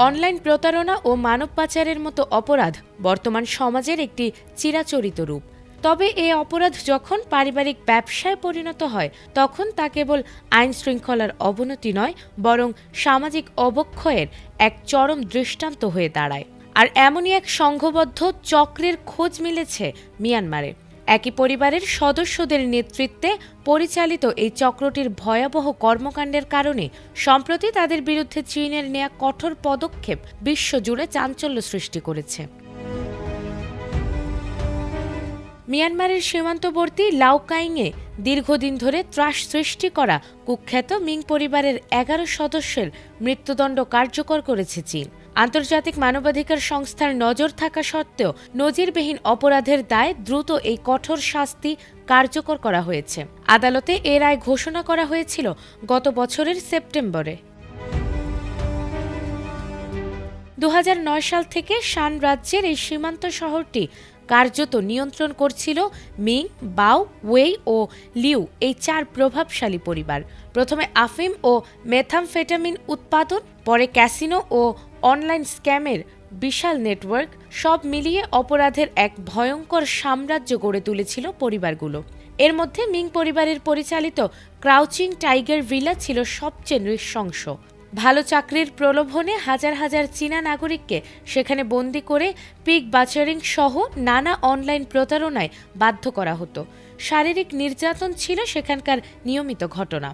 Online প্রতারণা ও মানব পাচারের মতো অপরাধ বর্তমান সমাজের একটি চিরাচরিত রূপ। তবে এই অপরাধ যখন পারিবারিক ব্যবসায় পরিণত হয় তখন তা কেবল আইন শৃঙ্খলার অবনতি নয়, বরং সামাজিক অবক্ষয়ের এক চরম দৃষ্টান্ত হয়ে দাঁড়ায়। আর এমনই এক সংঘবদ্ধ চক্রের খোঁজ মিলেছে মিয়ানমারে। একই পরিবারের সদস্যদের নেতৃত্বে পরিচালিত এই চক্রটির ভয়াবহ কর্মকাণ্ডের কারণে সম্প্রতি তাদের বিরুদ্ধে চীনের নেয়া কঠোর পদক্ষেপ বিশ্বজুড়ে চাঞ্চল্য সৃষ্টি করেছে। মিয়ানমারের সীমান্তবর্তী লাওকাইংয়ে দীর্ঘদিন ধরে ত্রাস সৃষ্টি করা কুখ্যাত মিং পরিবারের ১১ সদস্যের মৃত্যুদণ্ড কার্যকর করেছে চীন। আন্তর্জাতিক মানবাধিকার সংস্থার নজর থাকা সত্ত্বেও নজিরবিহীন অপরাধের দায়ে দ্রুত এই কঠোর শাস্তি কার্যকর করা হয়েছে। আদালতে এ রায় ঘোষণা করা হয়েছিল গত বছরের সেপ্টেম্বরে। ২০০৯ সাল থেকে শান রাজ্যের এই সীমান্ত শহরটি কার্যত নিয়ন্ত্রণ করছিল মিং, বাও, ওয়েই ও লিউ এই ৪ প্রভাবশালী পরিবার। প্রথমে আফিম ও মেথামফেটামিন উৎপাদন, পরে ক্যাসিনো ও অনলাইন স্ক্যামের বিশাল নেটওয়ার্ক, সব মিলিয়ে অপরাধের এক ভয়ঙ্কর সাম্রাজ্য গড়ে তুলেছিল পরিবারগুলো। এর মধ্যে মিং পরিবারের পরিচালিত ক্রাউচিং টাইগার ভিলা ছিল সবচেয়ে নৃশংস। ভালো চাকরির প্রলোভনে হাজার হাজার চীনা নাগরিককে সেখানে বন্দী করে পিগ বাচারিং সহ নানা অনলাইন প্রতারণায় বাধ্য করা হতো। শারীরিক নির্যাতন ছিল সেখানকার নিয়মিত ঘটনা।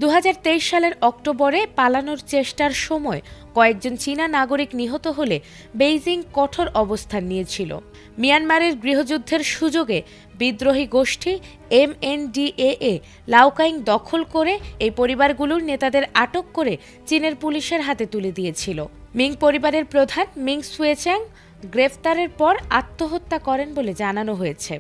২০২৩ সালের অক্টোবরে পালানোর চেষ্টার সময় কয়েকজন চীনা নাগরিক নিহত হলে বেইজিং কঠোর অবস্থান নিয়েছিল। মিয়ানমারের গৃহযুদ্ধের সুযোগে বিদ্রোহী গোষ্ঠী MNDAA লাওকাইং দখল করে এই পরিবারগুলোর নেতাদের আটক করে চীনের পুলিশের হাতে তুলে দিয়েছিল। মিং পরিবারের প্রধান মিং সুয়েচ্যাং গ্রেফতারের পর আত্মহত্যা করেন বলে জানানো হয়েছে।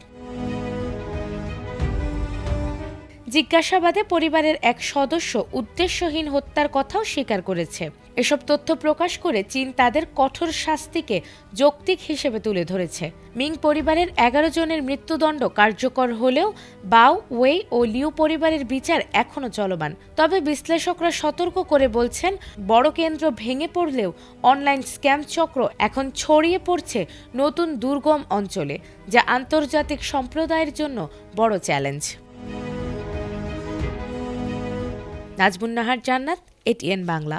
জিজ্ঞাসাবাদে পরিবারের এক সদস্য উদ্দেশ্যহীন হত্যার কথাও স্বীকার করেছে। এসব তথ্য প্রকাশ করে চীন তাদের কঠোর শাস্তিকে যৌক্তিক হিসেবে তুলে ধরেছে। মিং পরিবারের ১১ জনের মৃত্যুদণ্ড কার্যকর হলেও বাও, ওয়েই ও লিউ পরিবারের বিচার এখনও চলমান। তবে বিশ্লেষকরা সতর্ক করে বলছেন, বড় কেন্দ্র ভেঙে পড়লেও অনলাইন স্ক্যাম চক্র এখন ছড়িয়ে পড়ছে নতুন দুর্গম অঞ্চলে, যা আন্তর্জাতিক সম্প্রদায়ের জন্য বড় চ্যালেঞ্জ। নাজমুন নাহার জান্নাত, ATN বাংলা।